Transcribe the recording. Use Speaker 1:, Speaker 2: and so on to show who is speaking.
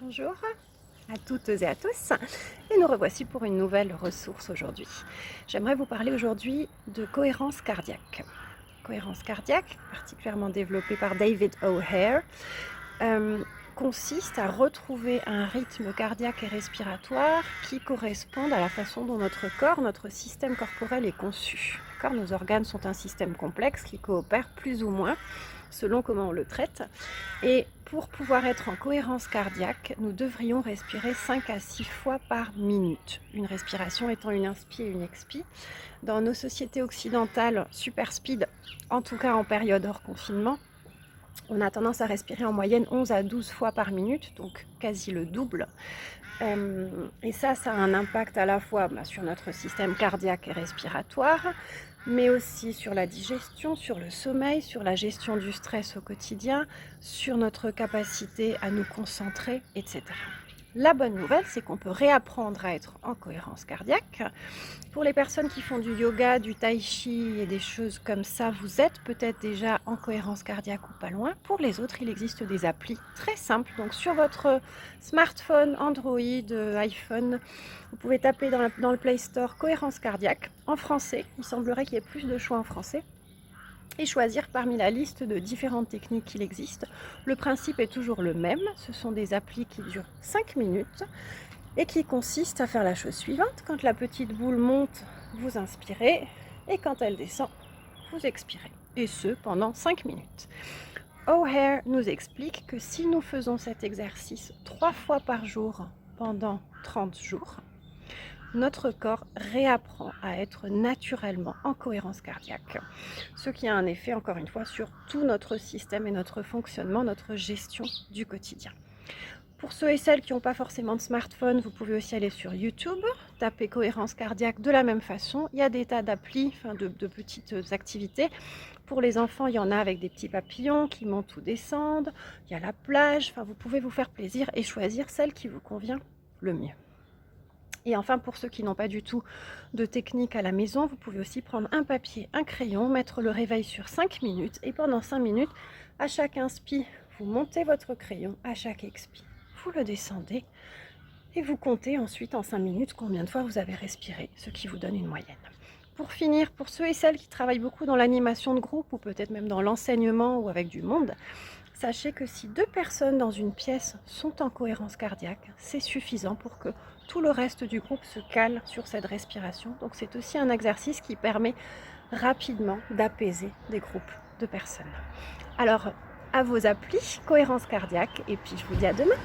Speaker 1: Bonjour à toutes et à tous, et nous revoici pour une nouvelle ressource aujourd'hui. J'aimerais vous parler aujourd'hui de cohérence cardiaque. Cohérence cardiaque, particulièrement développée par David O'Hare, euh, consiste à retrouver un rythme cardiaque et respiratoire qui corresponde à la façon dont notre corps, notre système corporel est conçu. D'accord, nos organes sont un système complexe qui coopère plus ou moins selon comment on le traite. Et pour pouvoir être en cohérence cardiaque, nous devrions respirer 5 à 6 fois par minute. Une respiration étant une inspi et une expi. Dans nos sociétés occidentales, super speed, en tout cas en période hors confinement, on a tendance à respirer en moyenne 11 à 12 fois par minute, donc quasi le double. Et ça a un impact à la fois sur notre système cardiaque et respiratoire, mais aussi sur la digestion, sur le sommeil, sur la gestion du stress au quotidien, sur notre capacité à nous concentrer, etc. La bonne nouvelle, c'est qu'on peut réapprendre à être en cohérence cardiaque. Pour les personnes qui font du yoga, du tai chi et des choses comme ça, vous êtes peut-être déjà en cohérence cardiaque ou pas loin. Pour les autres, il existe des applis très simples. Donc sur votre smartphone, Android, iPhone, vous pouvez taper dans le Play Store cohérence cardiaque en français. Il semblerait qu'il y ait plus de choix en français. Et choisir parmi la liste de différentes techniques qu'il existe. Le principe est toujours le même. Ce sont des applis qui durent 5 minutes et qui consiste à faire la chose suivante. Quand la petite boule monte, vous inspirez, et quand elle descend, vous expirez. Et ce, pendant 5 minutes. O'Hare nous explique que si nous faisons cet exercice 3 fois par jour pendant 30 jours, notre corps réapprend à être naturellement en cohérence cardiaque. Ce qui a un effet, encore une fois, sur tout notre système et notre fonctionnement, notre gestion du quotidien. Pour ceux et celles qui n'ont pas forcément de smartphone, vous pouvez aussi aller sur YouTube, taper cohérence cardiaque de la même façon. Il y a des tas d'applis, de petites activités. Pour les enfants, il y en a avec des petits papillons qui montent ou descendent. Il y a la plage. Vous pouvez vous faire plaisir et choisir celle qui vous convient le mieux. Et enfin, pour ceux qui n'ont pas du tout de technique à la maison, vous pouvez aussi prendre un papier, un crayon, mettre le réveil sur 5 minutes. Et pendant 5 minutes, à chaque inspi, vous montez votre crayon. À chaque expi, vous le descendez. Et vous comptez ensuite en 5 minutes combien de fois vous avez respiré, ce qui vous donne une moyenne. Pour finir, pour ceux et celles qui travaillent beaucoup dans l'animation de groupe ou peut-être même dans l'enseignement ou avec du monde, sachez que si 2 personnes dans une pièce sont en cohérence cardiaque, c'est suffisant pour que tout le reste du groupe se cale sur cette respiration. Donc c'est aussi un exercice qui permet rapidement d'apaiser des groupes de personnes. Alors, à vos applis, cohérence cardiaque, et puis je vous dis à demain.